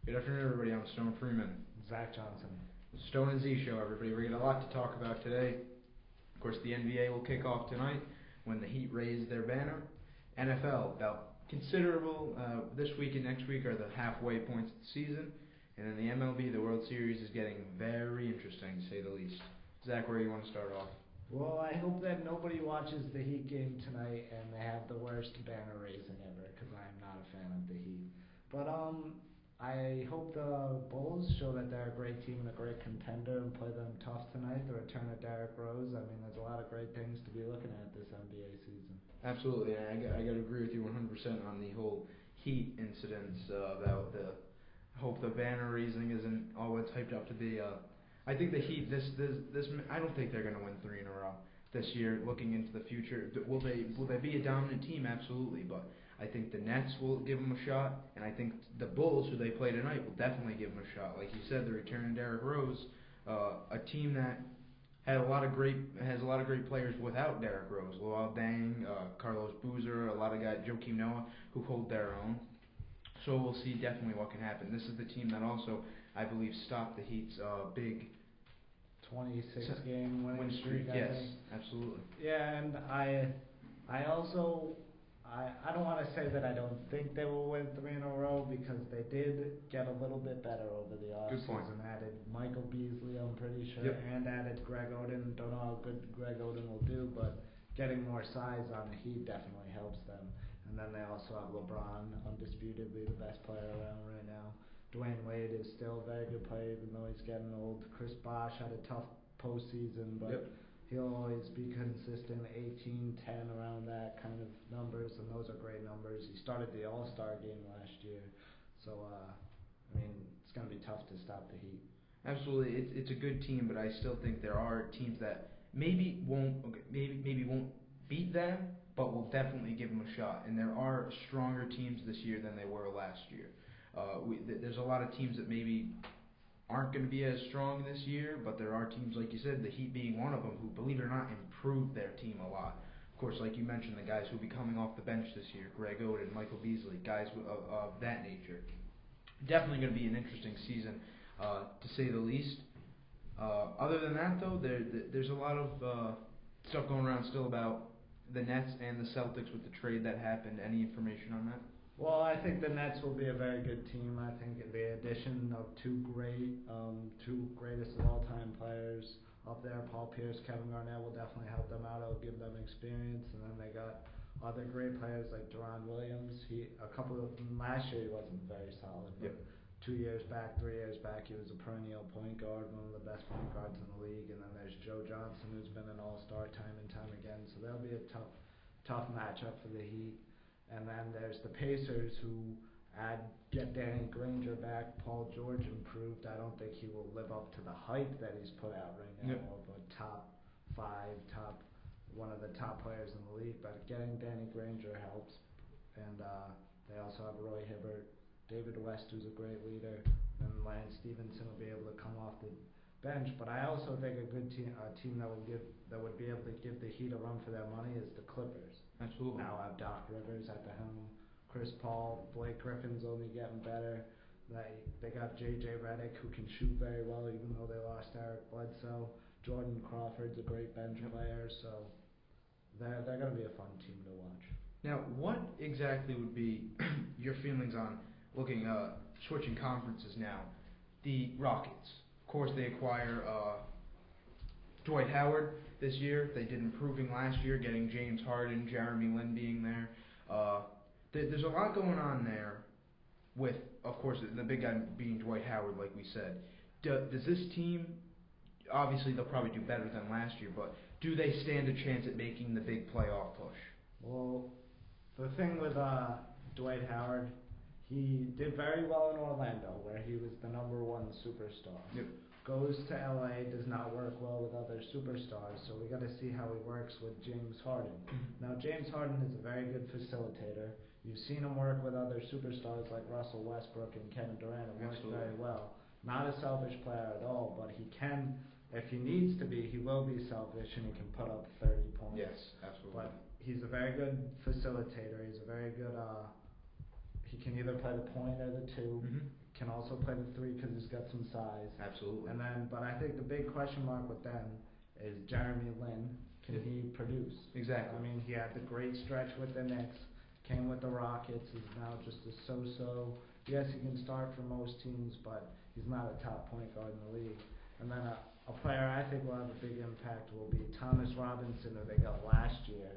Good afternoon, everybody. I'm Stone Freeman. Zach Johnson. Stone and Z Show, everybody. We got a lot to talk about today. Of course, the NBA will kick off tonight when the Heat raise their banner. NFL, about considerable, this week and next week are the halfway points of the season. And then the MLB, the World Series, is getting very interesting, to say the least. Zach, where do you want to start off? Well, I hope that nobody watches the Heat game tonight and they have the worst banner raising ever, because I am not a fan of the Heat. But I hope the Bulls show that they're a great team and a great contender and play them tough tonight. The return of Derrick Rose. I mean, there's a lot of great things to be looking at this NBA season. Absolutely, and I got to agree with you 100% on the whole Heat incidents about the. I hope the banner raising isn't all it's hyped up to be. I think the Heat this I don't think they're going to win 3 in a row this year. Looking into the future, will they be a dominant team? Absolutely, but I think the Nets will give them a shot, and I think the Bulls, who they play tonight, will definitely give them a shot. Like you said, the return of Derrick Rose, a team that has a lot of great players without Derrick Rose. Luol Deng, Carlos Boozer, a lot of guys, Joakim Noah, who hold their own. So we'll see definitely what can happen. This is the team that also, I believe, stopped the Heat's big 26-game winning streak. Yes, absolutely. Yeah, and I also I don't want to say that I don't think they will win 3 in a row, because they did get a little bit better over the offseason. Added Michael Beasley, I'm pretty sure, and added Greg Oden. Don't know how good Greg Oden will do, but getting more size on the Heat definitely helps them. And then they also have LeBron, undisputedly the best player around right now. Dwayne Wade is still a very good player, even though he's getting old. Chris Bosh had a tough postseason, but he'll always be consistent, 18, 10, around that kind of numbers, and those are great numbers. He started the All-Star game last year, so I mean, it's going to be tough to stop the Heat. Absolutely, it's a good team, but I still think there are teams that maybe won't beat them, but will definitely give them a shot. And there are stronger teams this year than they were last year. There's a lot of teams that maybe aren't going to be as strong this year, but there are teams, like you said, the Heat being one of them, who, believe it or not, improved their team a lot. Of course, like you mentioned, the guys who will be coming off the bench this year, Greg Oden, Michael Beasley, guys of that nature. Definitely going to be an interesting season, to say the least. Other than that, though, there's a lot of stuff going around still about the Nets and the Celtics with the trade that happened. Any information on that? Well, I think the Nets will be a very good team. I think the addition of two greatest of all-time players up there, Paul Pierce, Kevin Garnett, will definitely help them out. It'll give them experience. And then they got other great players like Deron Williams. Last year he wasn't very solid, but 2 years back, 3 years back, he was a perennial point guard, one of the best point guards in the league. And then there's Joe Johnson, who's been an all-star time and time again. So that'll be a tough matchup for the Heat. And then there's the Pacers, who get Danny Granger back. Paul George improved. I don't think he will live up to the hype that he's put out right now of a top 5, one of the top players in the league. But getting Danny Granger helps. And they also have Roy Hibbert, David West, who's a great leader, and Lance Stevenson will be able to come off the bench. But I also think a team that would be able to give the Heat a run for their money is the Clippers. Absolutely. Now have Doc Rivers at the helm, Chris Paul, Blake Griffin's only getting better. They got J.J. Redick, who can shoot very well, even though they lost Eric Bledsoe. Jordan Crawford's a great bench player, so they're going to be a fun team to watch. Now, what exactly would be your feelings on switching conferences now? The Rockets. Of course, they acquire Dwight Howard this year. They did improving last year, getting James Harden, Jeremy Lin being there. There's a lot going on there with, of course, the big guy being Dwight Howard, like we said. Does this team, obviously they'll probably do better than last year, but do they stand a chance at making the big playoff push? Well, the thing with Dwight Howard, he did very well in Orlando, where he was the number 1 superstar. Goes to LA, does not work well with other superstars, so we got to see how he works with James Harden. Now, James Harden is a very good facilitator. You've seen him work with other superstars like Russell Westbrook and Kevin Durant. It works very well. Not a selfish player at all, but he can, if he needs to be, he will be selfish, and he can put up 30 points. Yes, absolutely. But he's a very good facilitator. He's a very good, he can either play the point or the 2. can also play the 3 because he's got some size. Absolutely. And then, but I think the big question mark with them is Jeremy Lin. Can he produce? Exactly. I mean, he had the great stretch with the Knicks, came with the Rockets, is now just a so-so. Yes, he can start for most teams, but he's not a top point guard in the league. And then a player I think will have a big impact will be Thomas Robinson, who they got last year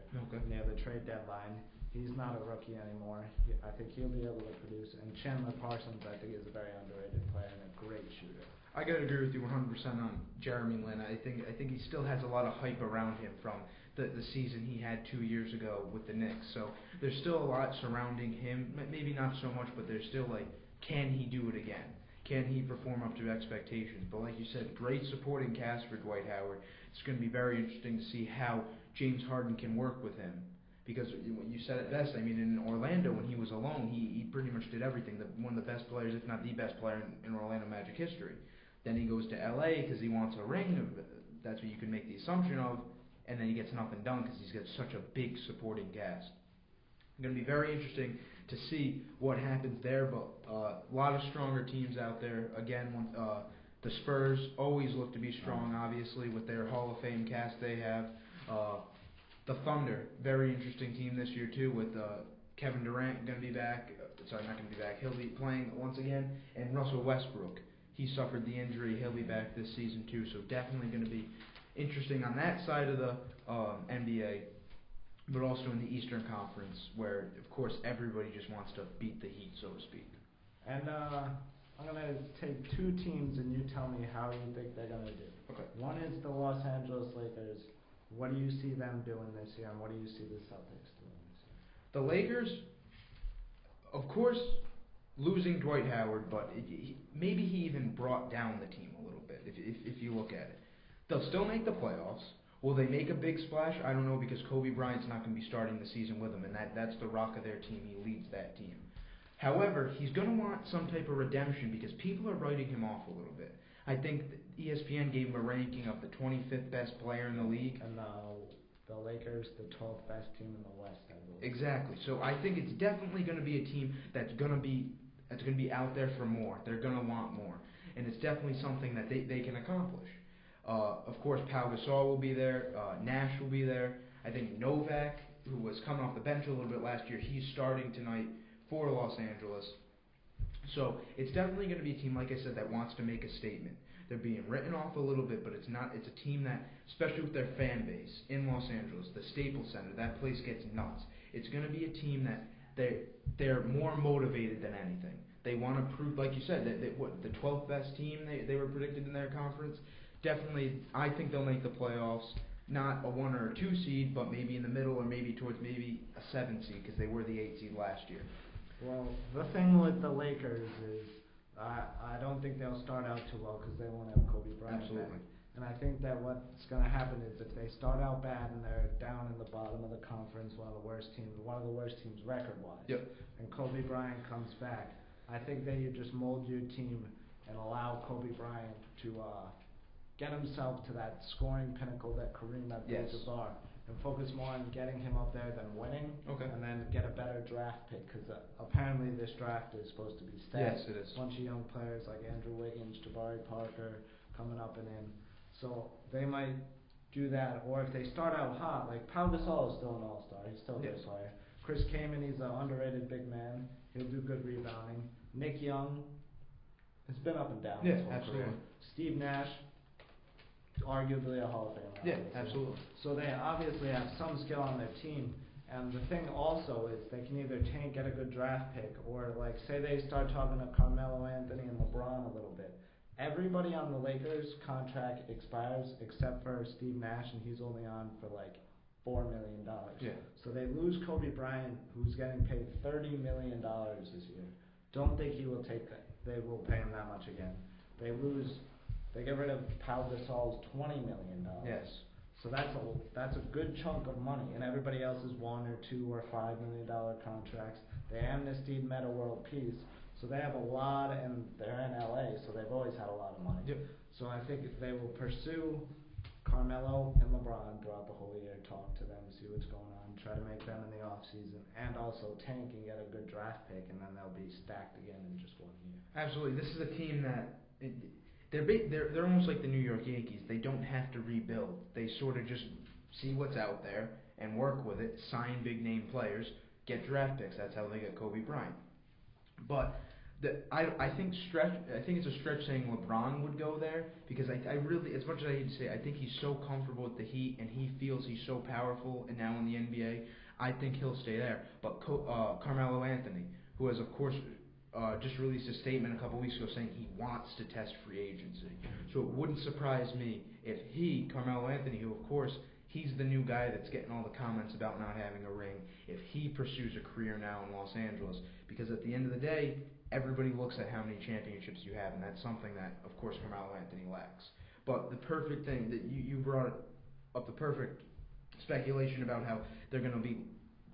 near the trade deadline. He's not a rookie anymore. I think he'll be able to produce. And Chandler Parsons, I think, is a very underrated player and a great shooter. I gotta agree with you 100% on Jeremy Lin. I think he still has a lot of hype around him from the season he had 2 years ago with the Knicks. So there's still a lot surrounding him. Maybe not so much, but there's still like, can he do it again? Can he perform up to expectations? But like you said, great supporting cast for Dwight Howard. It's going to be very interesting to see how James Harden can work with him. Because you said it best. I mean, in Orlando, when he was alone, he pretty much did everything. One of the best players, if not the best player in Orlando Magic history. Then he goes to LA because he wants a ring. That's what you can make the assumption of. And then he gets nothing done because he's got such a big supporting cast. It's going to be very interesting to see what happens there. But a lot of stronger teams out there. Again, the Spurs always look to be strong, obviously, with their Hall of Fame cast they have. The Thunder, very interesting team this year too, with Kevin Durant going to be back. Sorry, not going to be back. He'll be playing once again. And Russell Westbrook, he suffered the injury. He'll be back this season too. So definitely going to be interesting on that side of the NBA, but also in the Eastern Conference, where of course everybody just wants to beat the Heat, so to speak. And I'm going to take 2 teams, and you tell me how you think they're going to do. Okay. One is the Los Angeles Lakers. What do you see them doing this year, and what do you see the Celtics doing this year? The Lakers, of course, losing Dwight Howard, but maybe he even brought down the team a little bit, if you look at it. They'll still make the playoffs. Will they make a big splash? I don't know, because Kobe Bryant's not going to be starting the season with them, and that's the rock of their team. He leads that team. However, he's going to want some type of redemption because people are writing him off a little bit. I think ESPN gave him a ranking of the 25th best player in the league. And the Lakers, the 12th best team in the West, I believe. Exactly. So I think it's definitely going to be a team that's going to be out there for more. They're going to want more, and it's definitely something that they can accomplish. Of course, Pau Gasol will be there. Nash will be there. I think Novak, who was coming off the bench a little bit last year, he's starting tonight for Los Angeles. So it's definitely going to be a team, like I said, that wants to make a statement. They're being written off a little bit, but it's not. It's a team that, especially with their fan base in Los Angeles, the Staples Center, that place gets nuts. It's going to be a team that they're more motivated than anything. They want to prove, like you said, that the 12th best team they were predicted in their conference. Definitely, I think they'll make the playoffs. Not a 1 or a 2 seed, but maybe in the middle, or maybe towards maybe a 7 seed, because they were the 8 seed last year. Well, the thing with the Lakers is I don't think they'll start out too well because they won't have Kobe Bryant. Absolutely. And I think that what's going to happen is if they start out bad and they're down in the bottom of the conference, one of the worst teams record-wise, yep. and Kobe Bryant comes back, I think that you just mold your team and allow Kobe Bryant to get himself to that scoring pinnacle that Kareem Abdul-Jabbar, and focus more on getting him up there than winning, and then get a better draft pick, because apparently this draft is supposed to be stacked. Yes, it is. A bunch of young players like Andrew Wiggins, Jabari Parker coming up and in. So they might do that, or if they start out hot, like Pau Gasol is still an all-star. He's still a good player. Chris Kaman, he's an underrated big man. He'll do good rebounding. Nick Young has been up and down his whole career. Steve Nash, arguably a Hall of Famer. Yeah, absolutely. So they obviously have some skill on their team. And the thing also is they can either get a good draft pick, or like say they start talking to Carmelo Anthony and LeBron a little bit. Everybody on the Lakers contract expires except for Steve Nash, and he's only on for like $4 million. Yeah. So they lose Kobe Bryant, who's getting paid $30 million this year. Don't think he will take that. They will pay him that much again. They get rid of Pau Gasol's $20 million. Yes. So that's a good chunk of money, and everybody else is $1 or $2 or $5 million contracts. They amnestied Meta World Peace, so they have a lot, and they're in LA, so they've always had a lot of money. Yep. So I think if they will pursue Carmelo and LeBron throughout the whole year, talk to them, see what's going on, try to make them in the off season, and also tank and get a good draft pick, and then they'll be stacked again in just 1 year. Absolutely. This is a team that they're almost like the New York Yankees. They don't have to rebuild. They sort of just see what's out there and work with it. Sign big name players, get draft picks. That's how they get Kobe Bryant. But I think it's a stretch saying LeBron would go there because I really, as much as I hate to say, I think he's so comfortable with the Heat and he feels he's so powerful and now in the NBA. I think he'll stay there. But Carmelo Anthony, who has of course just released a statement a couple weeks ago saying he wants to test free agency. So it wouldn't surprise me if Carmelo Anthony, who of course he's the new guy that's getting all the comments about not having a ring, if he pursues a career now in Los Angeles, because at the end of the day, everybody looks at how many championships you have, and that's something that, of course, Carmelo Anthony lacks. But the perfect thing that you brought up, the perfect speculation about how they're going to be,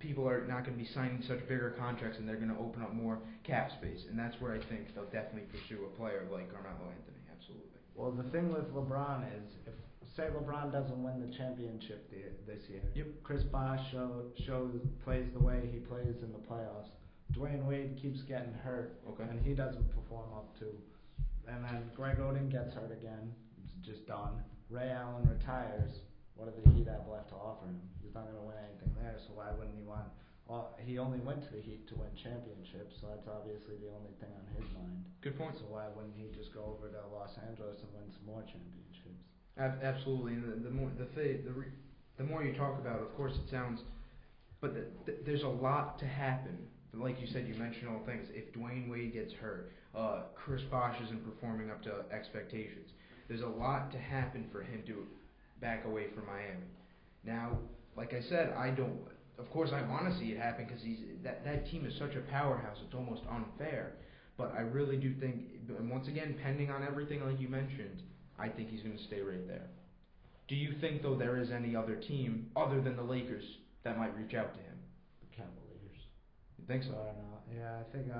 people are not going to be signing such bigger contracts, and they're going to open up more cap space, and that's where I think they'll definitely pursue a player like Carmelo Anthony. Absolutely. Well, the thing with LeBron is, if say LeBron doesn't win the championship this year, Yep. Chris Bosh plays the way he plays in the playoffs. Dwayne Wade keeps getting hurt, Okay. and he doesn't perform up to. And then Greg Oden gets hurt again. It's just done. Ray Allen retires. What do the Heat have left to offer him? He's not going to win anything there, so why wouldn't he want? Well, he only went to the Heat to win championships, so that's obviously the only thing on his mind. Good point. So why wouldn't he just go over to Los Angeles and win some more championships? Absolutely. And the more you talk about it, of course, it sounds, but there's a lot to happen. Like you said, you mentioned all things. If Dwayne Wade gets hurt, Chris Bosh isn't performing up to expectations. There's a lot to happen for him to back away from Miami. Now, like I said, of course, I want to see it happen because that team is such a powerhouse. It's almost unfair. But I really do think, and once again, pending on everything like you mentioned, I think he's going to stay right there. Do you think, though, there is any other team other than the Lakers that might reach out to him? The Cavaliers. You think so? Or not? Yeah, I think.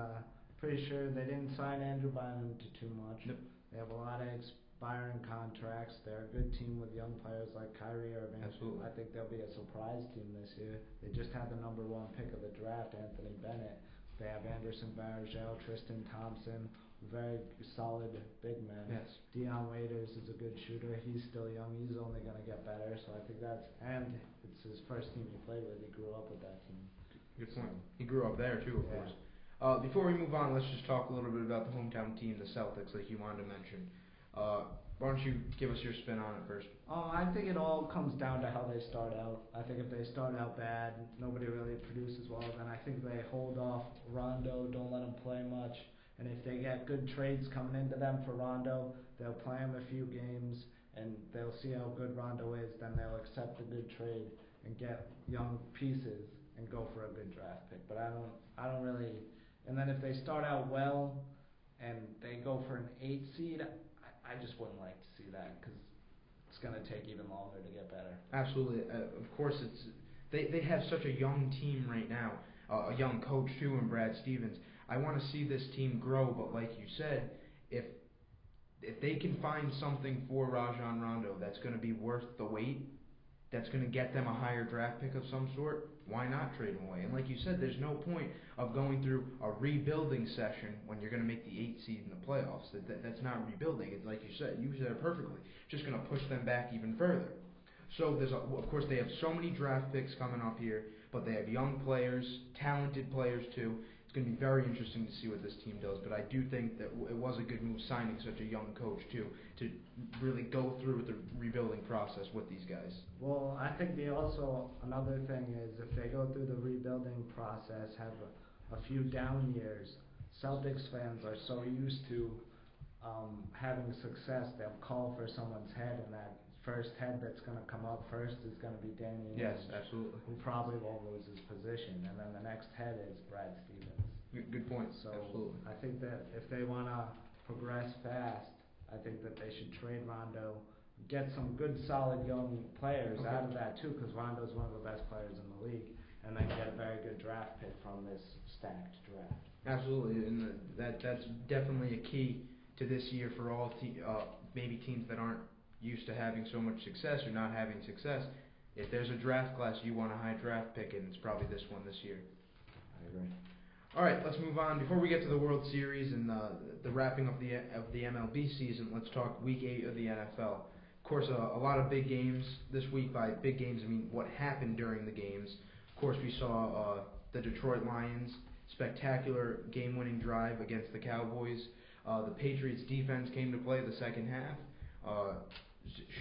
Pretty sure they didn't sign Andrew Bynum to too much. Nope. They have a lot of expiring contracts. They're a good team with young players like Kyrie Irving. Absolutely. I think they'll be a surprise team this year. They just had the number 1 pick of the draft, Anthony Bennett. They have Anderson Varejao, Tristan Thompson, very solid big men. Yes. Dion Waiters is a good shooter. He's still young. He's only going to get better. So I think and it's his first team he played with. He grew up with that team. Good point. He grew up there too, of Yeah. course. Before we move on, let's just talk a little bit about the hometown team, the Celtics, like you wanted to mention. Why don't you give us your spin on it first? I think it all comes down to how they start out. I think if they start out bad, nobody really produces well, then I think they hold off Rondo, don't let him play much. And if they get good trades coming into them for Rondo, they'll play him a few games, and they'll see how good Rondo is, then they'll accept the good trade and get young pieces and go for a good draft pick. But I don't really. And then if they start out well and they go for an 8 seed, I just wouldn't like to see that because it's going to take even longer to get better. Absolutely. Of course, they have such a young team right now, a young coach too, in Brad Stevens. I want to see this team grow, but like you said, if they can find something for Rajon Rondo that's going to be worth the wait, that's going to get them a higher draft pick of some sort, why not trade him away? And like you said, there's no point of going through a rebuilding session when you're going to make the 8 seed in the playoffs. That's not rebuilding. It's like you said it perfectly. It's just going to push them back even further. So of course they have so many draft picks coming up here, but they have young players, talented players too. It's going to be very interesting to see what this team does. But I do think that it was a good move signing such a young coach too, to really go through with the rebuilding process with these guys. Well, I think another thing is if they go through the rebuilding process, have a few down years, Celtics fans are so used to having success, they'll call for someone's head, and that first head that's going to come up first is going to be Danny Ainge. Yes, absolutely. Who probably won't lose his position, and then the next head is Brad Stevens. Good point. So absolutely. I think that if they want to progress fast, I think that they should trade Rondo, get some good solid young players out of that too, because Rondo's one of the best players in the league, and then get a very good draft pick from this stacked draft. Absolutely, and that's definitely a key to this year for all maybe teams that aren't used to having so much success or not having success. If there's a draft class you want a high draft pick in, it's probably this one this year. I agree. All right, let's move on. Before we get to the World Series and the wrapping up of the MLB season, let's talk Week 8 of the NFL. Of course, a lot of big games this week. By big games, I mean what happened during the games. Of course, we saw the Detroit Lions spectacular game-winning drive against the Cowboys. The Patriots defense came to play the second half,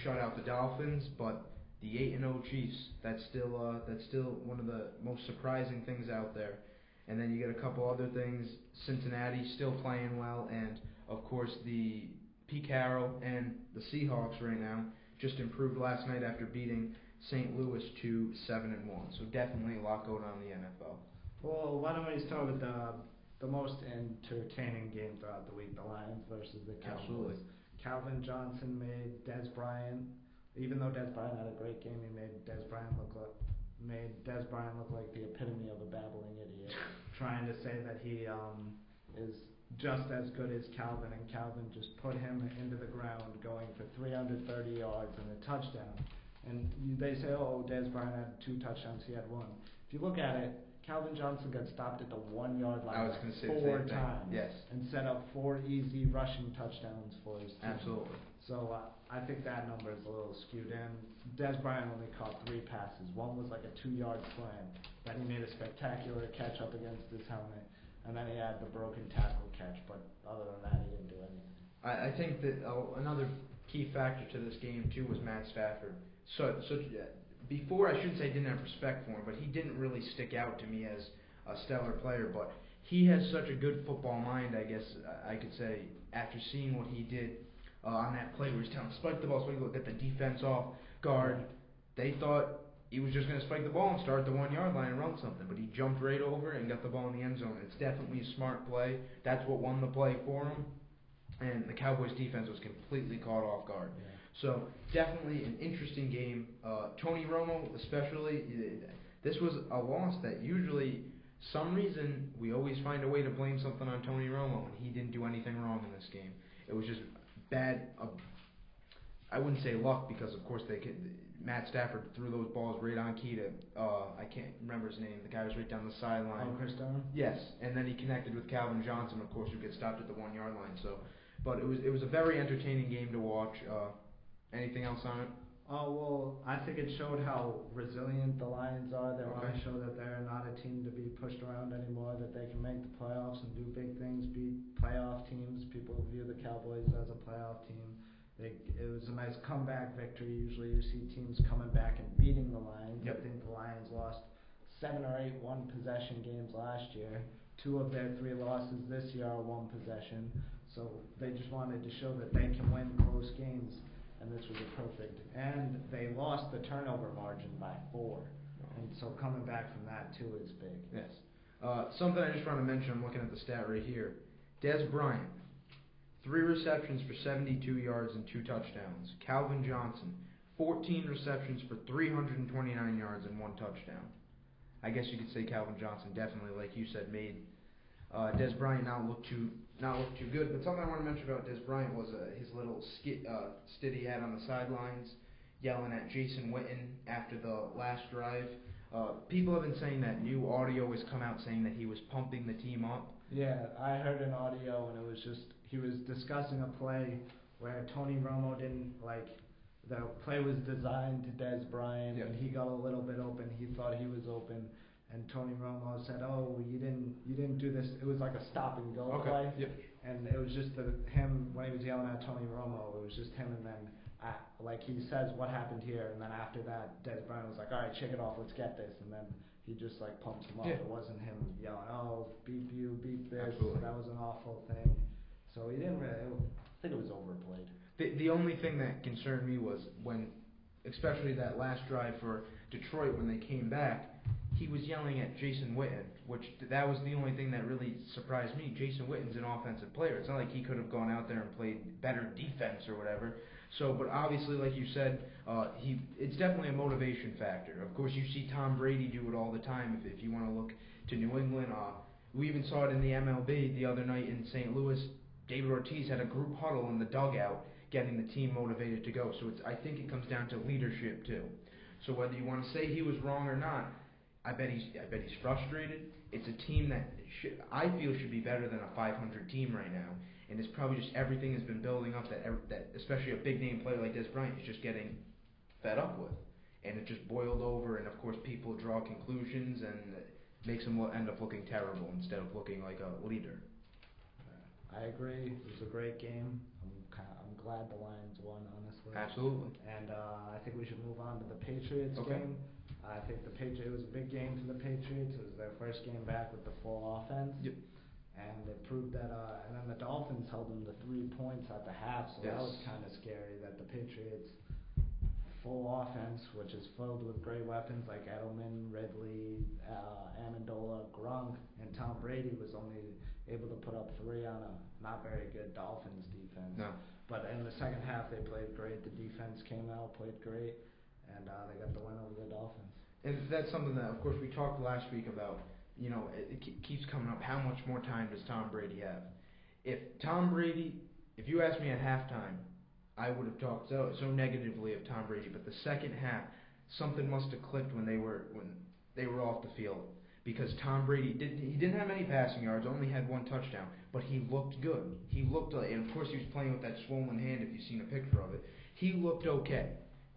shut out the Dolphins, but the 8-0 Chiefs, that's still one of the most surprising things out there. And then you get a couple other things. Cincinnati still playing well, and of course the Pete Carroll and the Seahawks right now just improved last night after beating St. Louis to 7-1. So definitely a lot going on in the NFL. Well, why don't we start with the most entertaining game throughout the week, the Lions versus the Cowboys. Absolutely. Calvin Johnson made Dez Bryant, even though Dez Bryant had a great game, he made Dez Bryant look like the epitome of a babbling idiot, trying to say that he is just as good as Calvin, and Calvin just put him into the ground, going for 330 yards and a touchdown. And they say, oh, Dez Bryant had 2 touchdowns, he had 1. If you look at it, Calvin Johnson got stopped at the 1-yard line 4 times, yes, and set up 4 easy rushing touchdowns for his team. Absolutely. So I think that number is a little skewed. And Dez Bryant only caught 3 passes. One was like a 2-yard slant. Then he made a spectacular catch up against his helmet, and then he had the broken tackle catch. But other than that, he didn't do anything. I think that another key factor to this game too was Matt Stafford. So before, I shouldn't say I didn't have respect for him, but he didn't really stick out to me as a stellar player. But he has such a good football mind, I guess I could say, after seeing what he did on that play where he's telling spike the ball, get the defense off guard. They thought he was just going to spike the ball and start at the 1-yard line and run something, but he jumped right over it and got the ball in the end zone. It's definitely a smart play. That's what won the play for him. And the Cowboys defense was completely caught off guard. Yeah. So definitely an interesting game. Tony Romo especially, this was a loss that usually, some reason, we always find a way to blame something on Tony Romo, and he didn't do anything wrong in this game. It was just bad, I wouldn't say luck, because of course Matt Stafford threw those balls right on key to, I can't remember his name, the guy was right down the sideline. Oh, Chris Dunn? Yes, and then he connected with Calvin Johnson, of course, who gets stopped at the 1-yard line. So, but it was a very entertaining game to watch. Anything else on it? Oh, well, I think it showed how resilient the Lions are. They want to show that they're not a team to be pushed around anymore, that they can make the playoffs and do big things, beat playoff teams. People view the Cowboys as a playoff team. It was a nice comeback victory. Usually you see teams coming back and beating the Lions. Yep. I think the Lions lost 7 or 8 one-possession games last year. 2 of their 3 losses this year are one possession. So they just wanted to show that they can win close games. And this was a perfect. And they lost the turnover margin by 4. And so coming back from that, too, is big. Yes. Something I just want to mention, I'm looking at the stat right here. Dez Bryant, 3 receptions for 72 yards and 2 touchdowns. Calvin Johnson, 14 receptions for 329 yards and 1 touchdown. I guess you could say Calvin Johnson definitely, like you said, made Dez Bryant not look too good. But something I want to mention about Dez Bryant was his little stid he had on the sidelines, yelling at Jason Witten after the last drive. People have been saying that new audio has come out saying that he was pumping the team up. Yeah, I heard an audio, and it was just, he was discussing a play where Tony Romo didn't, the play was designed to Dez Bryant, and he got a little bit open. He thought he was open. And Tony Romo said, "Oh, you didn't do this." It was like a stop and go play, and it was just him when he was yelling at Tony Romo. It was just him, and then he says, "What happened here?" And then after that, Dez Bryant was like, "All right, shake it off, let's get this." And then he just pumps him up. It wasn't him yelling, "Oh, beep you, beep this." Absolutely. That was an awful thing. So he didn't really. I think it was overplayed. The only thing that concerned me was when, especially that last drive for Detroit when they came back. He was yelling at Jason Witten, which that was the only thing that really surprised me. Jason Witten's an offensive player. It's not like he could have gone out there and played better defense or whatever. So, but obviously, like you said, it's definitely a motivation factor. Of course, you see Tom Brady do it all the time. If you want to look to New England, we even saw it in the MLB the other night in St. Louis. David Ortiz had a group huddle in the dugout, getting the team motivated to go. So I think it comes down to leadership too. So whether you want to say he was wrong or not, I bet he's frustrated. it's a team that I feel should be better than a 500 team right now, and it's probably just everything has been building up that especially a big name player like Des Bryant is just getting fed up with, and it just boiled over, and of course people draw conclusions and it makes them end up looking terrible instead of looking like a leader. I agree. It was a great game. I'm glad the Lions won, honestly. Absolutely. And I think we should move on to the Patriots Okay. game. I think it was a big game for the Patriots. It was their first game back with the full offense. Yep. And it proved that, and then the Dolphins held them to 3 points at the half, so Yes. that was kind of scary that the Patriots' full offense, which is filled with great weapons like Edelman, Ridley, Amendola, Gronk, and Tom Brady, was only able to put up 3 on a not very good Dolphins defense. No. But in the second half, they played great. The defense came out, played great, and they got the win over the Dolphins. And that's something that, of course, we talked last week about. It keeps coming up. How much more time does Tom Brady have? If you asked me at halftime, I would have talked so negatively of Tom Brady. But the second half, something must have clicked when they were off the field, because Tom Brady didn't have any passing yards, only had 1 touchdown, but he looked good. He looked, and of course he was playing with that swollen hand. If you've seen a picture of it, he looked okay.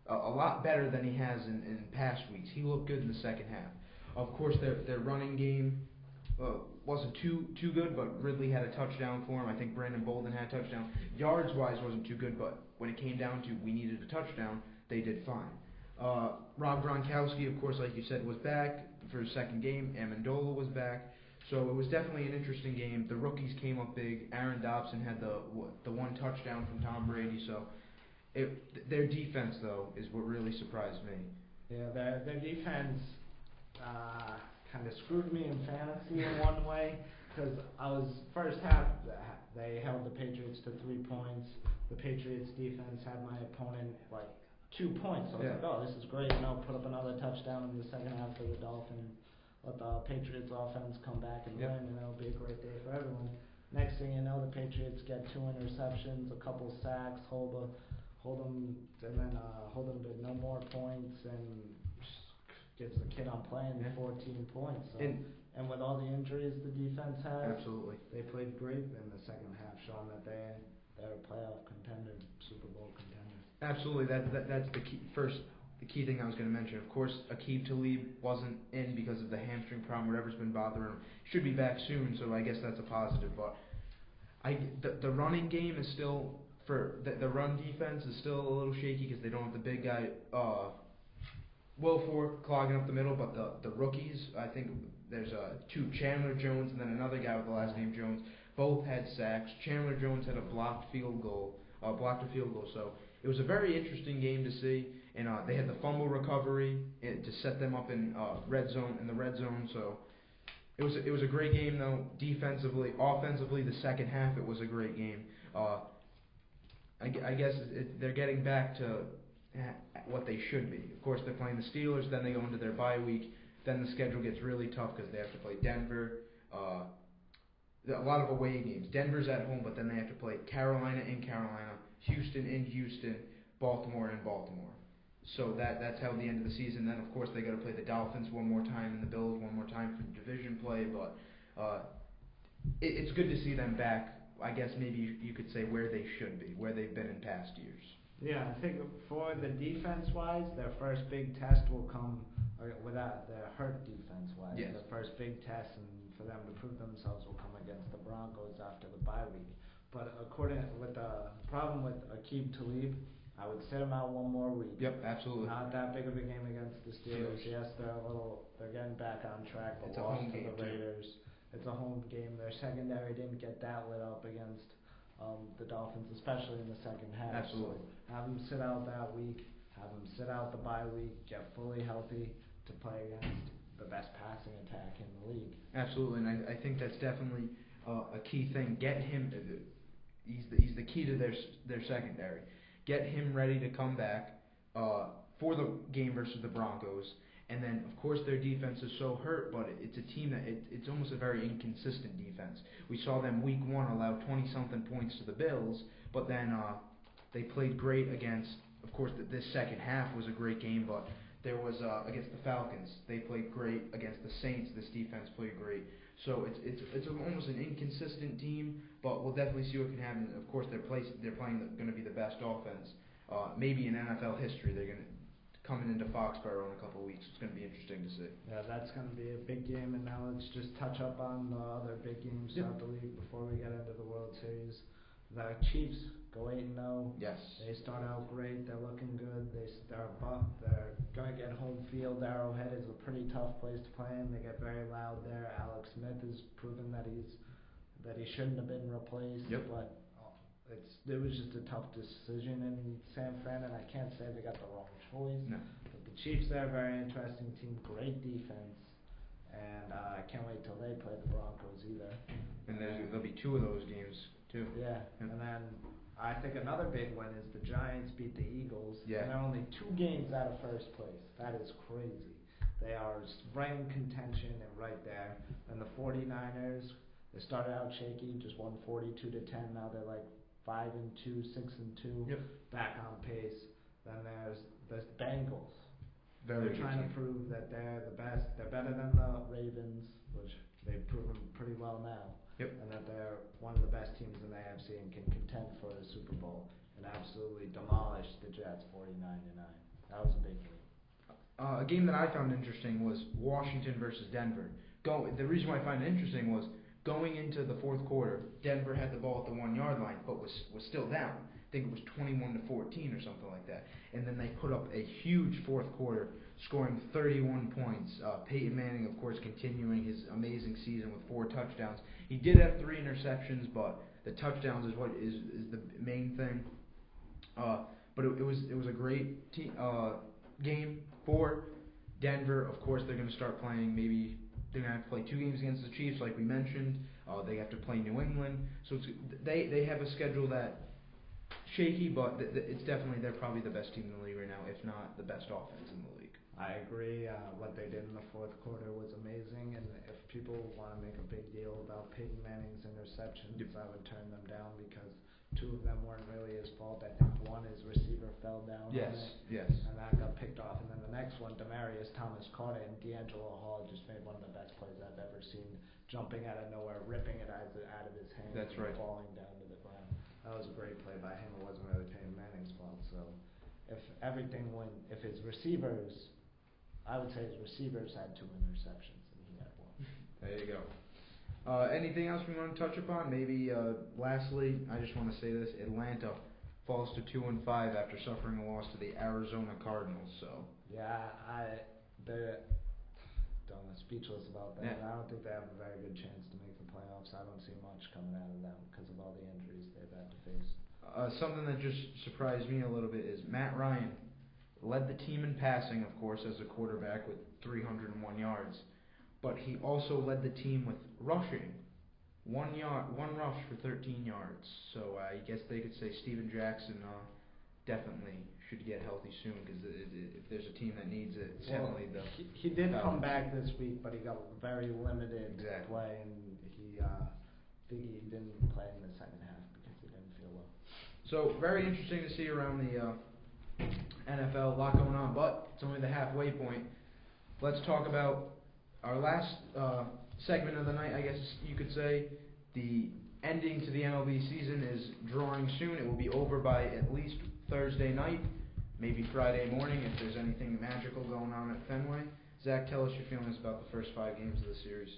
A lot better than he has in past weeks. He looked good in the second half. Of course, their running game wasn't too good, but Ridley had a touchdown for him. I think Brandon Bolden had a touchdown. Yards-wise wasn't too good, but when it came down to we needed a touchdown, they did fine. Rob Gronkowski, of course, like you said, was back for his second game. Amendola was back. So it was definitely an interesting game. The rookies came up big. Aaron Dobson had the 1 touchdown from Tom Brady, so... their defense, though, is what really surprised me. Yeah, their defense kind of screwed me in fantasy in one way, because first half, they held the Patriots to 3 points. The Patriots defense had my opponent 2 points. So I was like, oh, this is great. Put up another touchdown in the second half for the Dolphins. Let the Patriots offense come back and win, and it'll be a great day for everyone. Next thing you know, the Patriots get 2 interceptions, a couple sacks, hold them to no more points, and gives the kid on playing 14 points. So, and with all the injuries the defense has, absolutely, they played great in the second half, showing that they're a playoff contender, Super Bowl contender. Absolutely, that's the key. First, the key thing I was going to mention. Of course, Aqib Talib wasn't in because of the hamstring problem, whatever's been bothering him. Should be back soon, so I guess that's a positive. But the running game is still. The run defense is still a little shaky because they don't have the big guy, Will Fork, clogging up the middle, but the rookies, I think there's 2, Chandler Jones and then another guy with the last name Jones, both had sacks. Chandler Jones had a blocked a field goal, so it was a very interesting game to see, and they had the fumble recovery to set them up in the red zone, so it was a great game, though. Defensively, offensively, the second half, it was a great game. I guess they're getting back to what they should be. Of course, they're playing the Steelers, then they go into their bye week. Then the schedule gets really tough because they have to play Denver. A lot of away games. Denver's at home, but then they have to play Carolina in Carolina, Houston in Houston, Baltimore in Baltimore. So that's how the end of the season. Then, of course, they got to play the Dolphins one more time and the Bills one more time for division play. But it's good to see them back. I guess maybe you could say where they should be, where they've been in past years. Yeah, I think for the defense-wise, their first big test will come without their hurt defense-wise. Yes. The first big test, and for them to prove themselves, will come against the Broncos after the bye week. But with the problem with Aqib Talib, I would sit him out one more week. Yep, absolutely. Not that big of a game against the Steelers. Yes, they're getting back on track, but it's lost a home to game the Raiders. Too. It's a home game. Their secondary didn't get that lit up against the Dolphins, especially in the second half. Absolutely. So have them sit out that week. Have them sit out the bye week. Get fully healthy to play against the best passing attack in the league. Absolutely, and I think that's definitely a key thing. Get him. He's the key to their secondary. Get him ready to come back for the game versus the Broncos. And then, of course, their defense is so hurt, but it's a team that it's almost a very inconsistent defense. We saw them week 1 allow 20-something points to the Bills, but then they played great against, of course, this second half was a great game, but There was against the Falcons. They played great. Against the Saints, this defense played great. So it's almost an inconsistent team, but we'll definitely see what can happen. Of course, they're playing going to be the best offense, maybe in NFL history. They're going to coming into Foxborough in a couple of weeks. It's going to be interesting to see. Yeah, that's going to be a big game. And now let's just touch up on the other big games throughout the league before we get into the World Series. The Chiefs go 8-0. Yes. They start out great. They're looking good. They're going to get home field. Arrowhead is a pretty tough place to play in. They get very loud there. Alex Smith has proven that he shouldn't have been replaced. Yep. But it was just a tough decision in San Fran, and I can't say they got the wrong choice. No. But the Chiefs, they're a very interesting team. Great defense. And I can't wait till they play the Broncos either. And there'll be 2 of those games too. Yeah, and then I think another big one is the Giants beat the Eagles. Yeah. And they're only 2 games out of first place. That is crazy. They are right in contention and right there. And the 49ers, they started out shaky, just won 42-10. Now they're like 5-2, 6-2, Yep. back on pace. Then there's the Bengals. Very They're good trying team. to prove that they're the best. They're better than the Ravens, which they've proven pretty well now. Yep. And that they're one of the best teams in the AFC and can contend for a Super Bowl and absolutely demolish the Jets 49-9. That was a big game. A game that I found interesting was Washington versus Denver. The reason why I find it interesting was going into the fourth quarter, Denver had the ball at the 1-yard line, but was still down. I think it was 21-14 or something like that. And then they put up a huge fourth quarter, scoring 31 points. Peyton Manning, of course, continuing his amazing season with 4 touchdowns. He did have 3 interceptions, but the touchdowns is what is the main thing. But it was a great game for Denver. Of course, they're going to start playing. Maybe they're going to have to play 2 games against the Chiefs, like we mentioned. They have to play New England. So they have a schedule that shaky, but it's definitely they're probably the best team in the league right now, if not the best offense in the league. I agree. What they did in the fourth quarter was amazing, and if people want to make a big deal about Peyton Manning's interceptions, I would turn them down because 2 of them weren't really his fault. I think one, his receiver fell down on it, and that got picked off. And then the next one, Demaryius Thomas caught it, and D'Angelo Hall just made one of the best plays I've ever seen, jumping out of nowhere, ripping it out of his hand, That's right. falling down to the ground. That was a great play by him. It wasn't really Peyton Manning's fault. So if his receivers, I would say his receivers had 2 interceptions and he had 1. There you go. Anything else we want to touch upon? Maybe lastly, I just want to say this: Atlanta falls to 2-5 after suffering a loss to the Arizona Cardinals. So yeah, they're speechless about that. Yeah. I don't think they have a very good chance to make the playoffs. I don't see much coming out of them because of all the injuries they've had to face. Something that just surprised me a little bit is Matt Ryan led the team in passing, of course, as a quarterback with 301 yards, but he also led the team with rushing. 1 rush for 13 yards. So I guess they could say Steven Jackson definitely should get healthy soon, because if there's a team that needs it, it's definitely the. He did come back this week, but he got very limited Exactly. play, and he didn't play in the second half because he didn't feel well. So very interesting to see around the NFL. A lot going on, but it's only the halfway point. Let's talk about our last segment of the night, I guess you could say. The ending to the MLB season is drawing soon. It will be over by at least Thursday night, maybe Friday morning if there's anything magical going on at Fenway. Zach, tell us your feelings about the first 5 games of the series.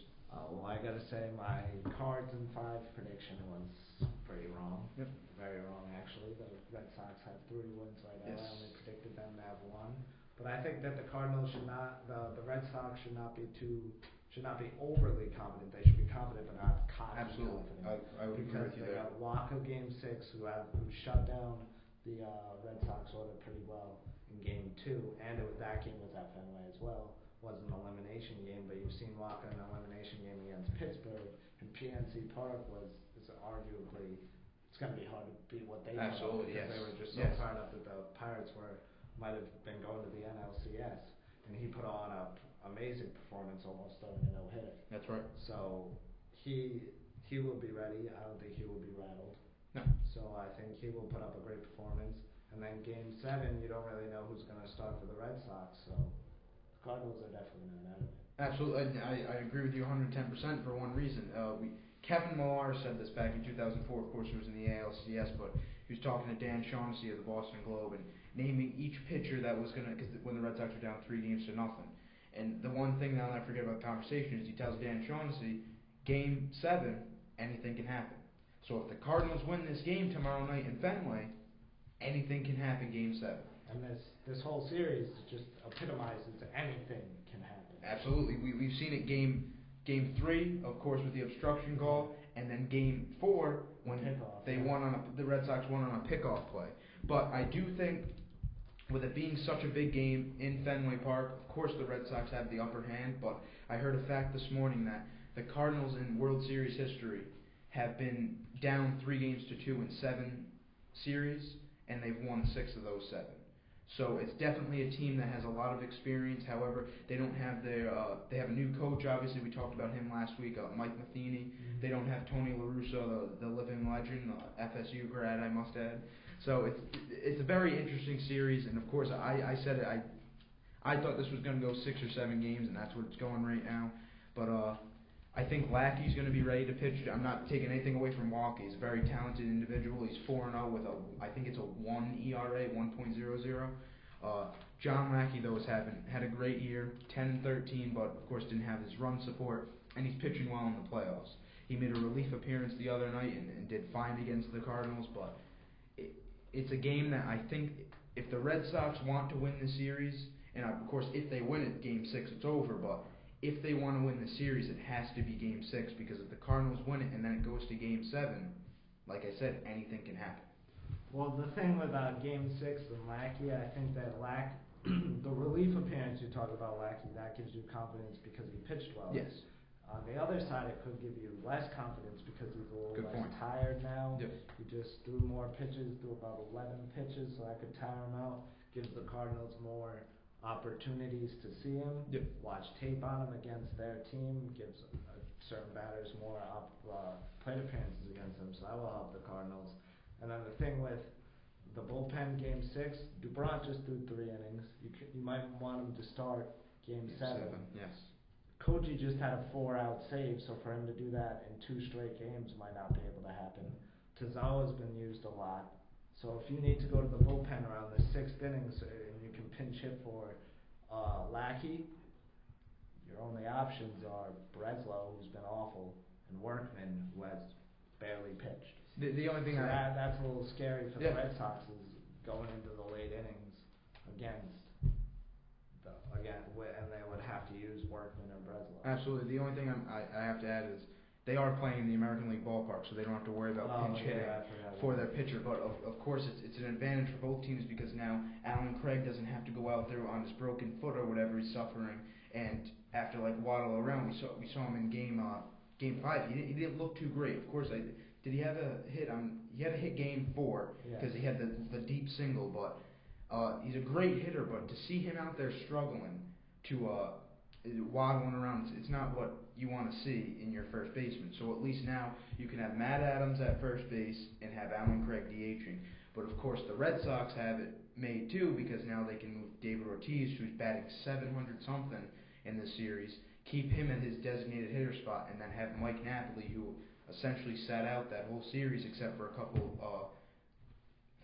Well, I gotta say my cards in 5 prediction was pretty wrong. Yep. Very wrong, actually. The Red Sox have 3 wins right now. Yes. I only predicted them to have 1. But I think that the Cardinals should not, the Red Sox should not be overly confident. They should be confident, but not cocky Absolutely. confident. I would agree with you they there. got Waka Game 6, who shut down the Red Sox order pretty well in Game 2, and that game was at Fenway as well. Wasn't an elimination game, but you've seen Waka in an elimination game against Pittsburgh, and PNC Park is arguably, it's going to be hard to beat what they put up, Absolutely, because yes. they were just so Yes. fired up that the Pirates might have been going to the NLCS, and he put on an amazing performance, almost throwing a no-hitter. That's right. So he will be ready. I don't think he will be rattled. No. So I think he will put up a great performance. And then Game 7, you don't really know who's going to start for the Red Sox. So Cardinals are definitely not out of it. Absolutely, and I agree with you 110% for one reason. Kevin Millar said this back in 2004. Of course, it was in the ALCS, but he was talking to Dan Shaughnessy of the Boston Globe and naming each pitcher that was gonna, because when the Red Sox were down 3-0, and the one thing that I'll never forget about the conversation is he tells Dan Shaughnessy, Game 7, anything can happen. So if the Cardinals win this game tomorrow night in Fenway, anything can happen Game 7. And this whole series just epitomizes anything can happen. Absolutely. We've seen it game 3, of course, with the obstruction call, and then Game 4 when the Red Sox won on a pickoff play. But I do think, with it being such a big game in Fenway Park, of course the Red Sox have the upper hand, but I heard a fact this morning that the Cardinals in World Series history have been down 3-2 in 7 series, and they've won 6 of those 7. So it's definitely a team that has a lot of experience. However, they don't have they have a new coach. Obviously, we talked about him last week, Mike Matheny. Mm-hmm. They don't have Tony La Russa, the living legend, FSU grad, I must add. So it's a very interesting series, and of course, I said it. I thought this was going to go 6 or 7 games, and that's what it's going right now. But I think Lackey's going to be ready to pitch. I'm not taking anything away from Walker. He's a very talented individual. He's 4-0 with I think it's a 1 ERA, 1.00. John Lackey, though, had a great year, 10-13, but of course didn't have his run support, and he's pitching well in the playoffs. He made a relief appearance the other night and did fine against the Cardinals, but it's a game that I think if the Red Sox want to win the series, and of course if they win it, Game 6, it's over, but if they want to win the series, it has to be Game 6, because if the Cardinals win it and then it goes to Game 7, like I said, anything can happen. Well, the thing with Game 6 and Lackey, I think that the relief appearance you talk about Lackey, that gives you confidence because he pitched well. Yes. On the other side, it could give you less confidence because he's a little less tired now. Yep. He just threw more pitches, threw about 11 pitches, so that could tire him out. Gives the Cardinals more opportunities to see him, watch tape on him against their team, gives certain batters more plate appearances against them, so that will help the Cardinals. And then the thing with the bullpen Game 6, Dubron just threw 3 innings. You might want him to start Game 7. Yes. Koji just had a 4-out save, so for him to do that in 2 straight games might not be able to happen. Tazawa's been used a lot, so if you need to go to the bullpen around the 6th inning and you can pinch hit for Lackey, your only options are Breslow, who's been awful, and Workman, who has barely pitched. The only thing that's a little scary for the Red Sox is going into the late innings and they would have to use Workman or Breslow. Absolutely. The only thing I have to add is they are playing in the American League ballpark, so they don't have to worry about pinch hitting for their pitcher. But of course, it's an advantage for both teams because now Alan Craig doesn't have to go out there on his broken foot or whatever he's suffering and have to waddle around. We saw him in Game 5. He didn't look too great. Of course, did he have a hit? He had a hit Game 4 because he had the deep single, but he's a great hitter. But to see him out there struggling to waddling around, it's not what you want to see in your first baseman. So at least now you can have Matt Adams at first base and have Alan Craig DHing. But of course the Red Sox have it made too because now they can move David Ortiz, who's batting 700 something in this series, keep him at his designated hitter spot, and then have Mike Napoli, who essentially sat out that whole series except for a couple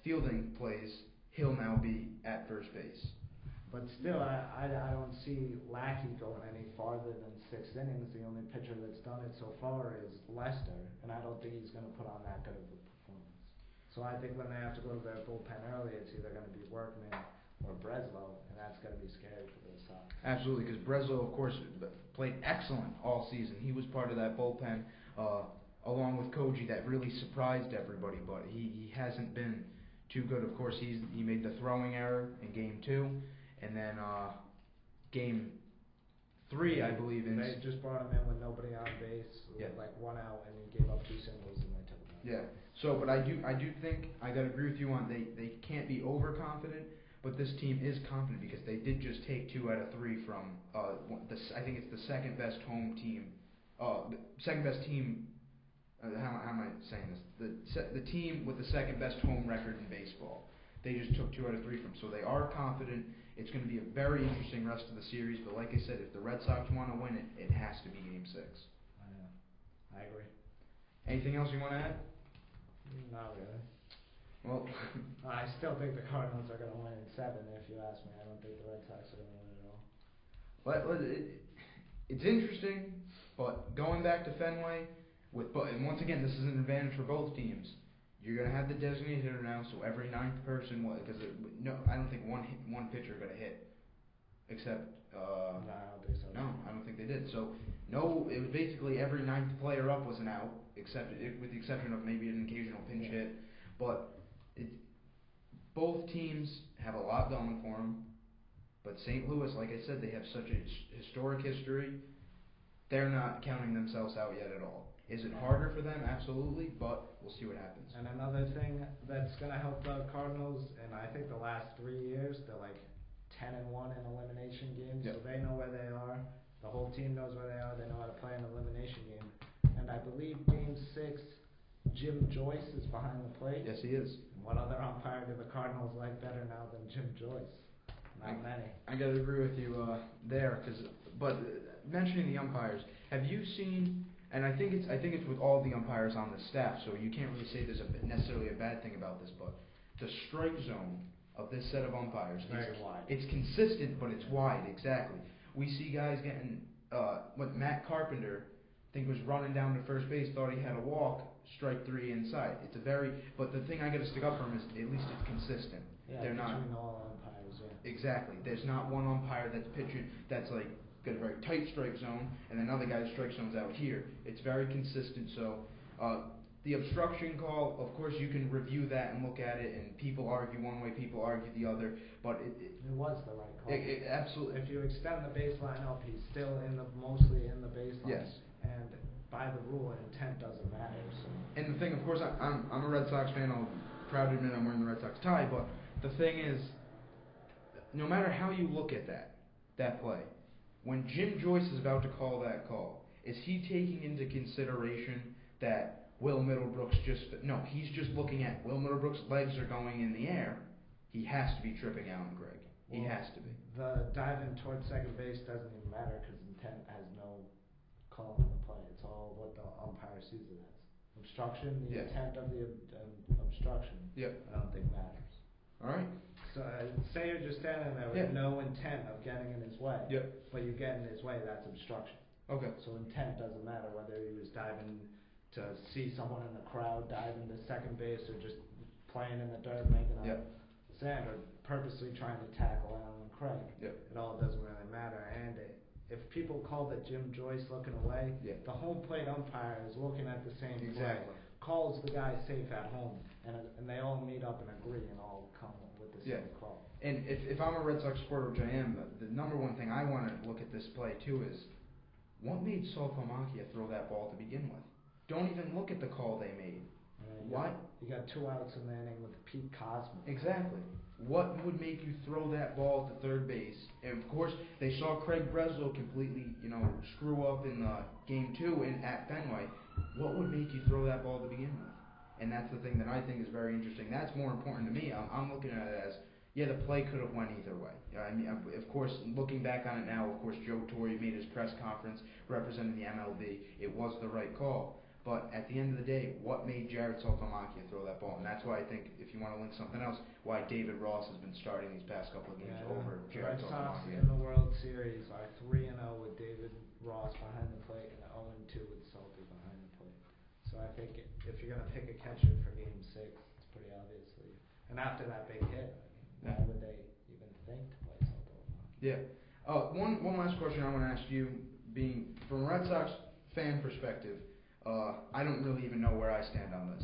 fielding plays. He'll now be at first base. But still, I don't see Lackey going any farther than 6 innings. The only pitcher that's done it so far is Lester, and I don't think he's going to put on that good of a performance. So I think when they have to go to their bullpen early, it's either going to be Workman or Breslow, and that's going to be scary for the Sox. Absolutely, because Breslow, of course, played excellent all season. He was part of that bullpen, along with Koji, that really surprised everybody, but he hasn't been too good. Of course, he made the throwing error in Game 2. And then Game 3, I believe. They just brought him in with nobody on base, with 1 out, and he gave up 2 singles, and they took him out. Yeah. So, but I do think I gotta agree with you on they can't be overconfident, but this team is confident because they did just take 2 out of 3 from I think it's the second best home team, the second best team. How am I saying this? The team with the second best home record in baseball. they just took 2 out of 3 from. So they are confident. It's going to be a very interesting rest of the series. But like I said, if the Red Sox want to win it, it has to be Game 6. I agree. Anything else you want to add? Not really. Well, I still think the Cardinals are going to win in 7. If you ask me, I don't think the Red Sox are going to win at all. it's interesting, but going back to Fenway, and once again, this is an advantage for both teams. You're going to have the designated hitter now, so every 9th person, because I don't think one pitcher got a hit, except No, I don't think so. no, I don't think they did. So no, it was basically every 9th player up was an out, with the exception of maybe an occasional pinch hit. But both teams have a lot going for them. But St. Louis, like I said, they have such a historic history. They're not counting themselves out yet at all. Is it harder for them? Absolutely, but we'll see what happens. And another thing that's going to help the Cardinals, and I think the last 3 years, they're like 10-1 in elimination games, so they know where they are. The whole team knows where they are. They know how to play an elimination game. And I believe Game 6, Jim Joyce is behind the plate. Yes, he is. And what other umpire do the Cardinals like better now than Jim Joyce? Not many. I got to agree with you there, but mentioning the umpires, have you seen? And I think it's with all the umpires on the staff, so you can't really say there's necessarily a bad thing about this, but the strike zone of this set of umpires is very wide. It's consistent, but it's wide, exactly. We see guys getting, Matt Carpenter, I think was running down to first base, thought he had a walk, strike 3 inside. But the thing I got to stick up for him is at least it's consistent. Yeah, They're not all umpires, yeah. Exactly. There's not one umpire that's pitching that's like got a very tight strike zone, and another guy's strike zone's out here. It's very consistent. So the obstruction call, of course, you can review that and look at it, and people argue one way, people argue the other, but it was the right call. Absolutely. If you extend the baseline up, he's still mostly in the baseline. Yes. And by the rule, intent doesn't matter. So. And the thing, of course, I'm a Red Sox fan. I'm proud to admit I'm wearing the Red Sox tie, but the thing is, no matter how you look at that play, when Jim Joyce is about to call that call, is he taking into consideration that Will Middlebrooks he's just looking at Will Middlebrooks' legs are going in the air. He has to be tripping Allen Craig. He has to be. The diving towards second base doesn't even matter because intent has no call in the play. It's all what the umpire sees it as. Obstruction, the intent of the obstruction, I don't think matters. All right. So say you're just standing there with no intent of getting in his way, but you get in his way, that's obstruction. Okay. So intent doesn't matter whether he was diving to see someone in the crowd, diving to second base, or just playing in the dirt, making a sand, or purposely trying to tackle Allen Craig. It all doesn't really matter. And if people call that Jim Joyce looking away, the home plate umpire is looking at the same play, calls the guy safe at home, and they all meet up and agree and all come with the same call. And if I'm a Red Sox supporter, which I am, the number one thing I want to look at this play too is what made Saltalamacchia throw that ball to begin with? Don't even look at the call they made. What? You got 2 outs in the inning with Pete Cosmo. Exactly. What would make you throw that ball to third base? And of course, they saw Craig Breslow completely, screw up in Game 2 at Fenway. What would make you throw that ball to begin with? And that's the thing that I think is very interesting. That's more important to me. I'm looking at it as, the play could have went either way. I mean, of course, looking back on it now, of course, Joe Torre made his press conference representing the MLB. It was the right call. But at the end of the day, what made Jared Saltalamacchia throw that ball? And that's why I think, if you want to link something else, why David Ross has been starting these past couple of games over Jared Saltalamacchia. In the World Series are 3-0 with David Ross behind the plate and 0-2 with Salty behind the plate. So I think if you're going to pick a catcher for Game 6, it's pretty obviously. And after that big hit, why would they even think to play Saltalamacchia? One last question I want to ask you, being from a Red Sox fan perspective. I don't really even know where I stand on this.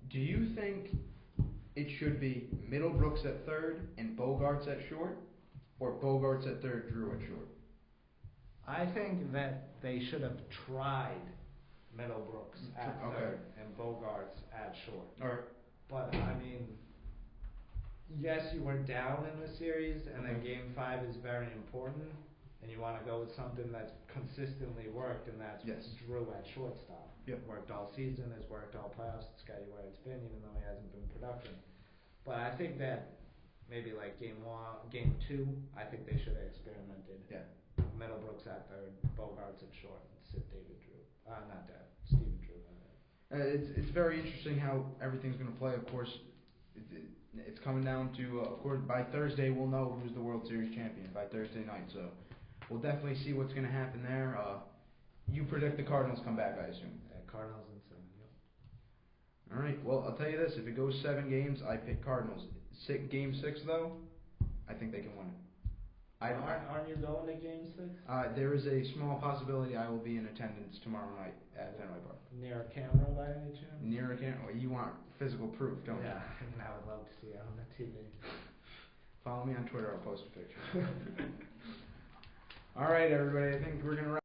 Do you think it should be Middlebrooks at third and Bogarts at short, or Bogarts at third, Drew at short? I think that they should have tried Middlebrooks at third and Bogarts at short. All right. But I mean, yes, you were down in the series, and then Game 5 is very important. And you want to go with something that's consistently worked, and that's Drew at shortstop. Worked all season, has worked all playoffs. It's got you where it's been, even though he hasn't been productive. But I think that maybe like game 2, I think they should have experimented. Yeah. Middlebrooks at third, Bogarts at short, and sit David Drew. Not that, Steven Drew. It's very interesting how everything's going to play. Of course, it's coming down to of course by Thursday we'll know who's the World Series champion by Thursday night. So we'll definitely see what's going to happen there. You predict the Cardinals come back, I assume. Cardinals in 7. Yep. All right. Well, I'll tell you this: if it goes 7 games, I pick Cardinals. Game 6 though, I think they can win it. Aren't you going to game 6? There is a small possibility I will be in attendance tomorrow night at Fenway Park. Near a camera by any chance? Near a camera? Well, you want physical proof, don't you? Yeah, I would love to see it on the TV. Follow me on Twitter. I'll post a picture. All right, everybody. I think we're gonna wrap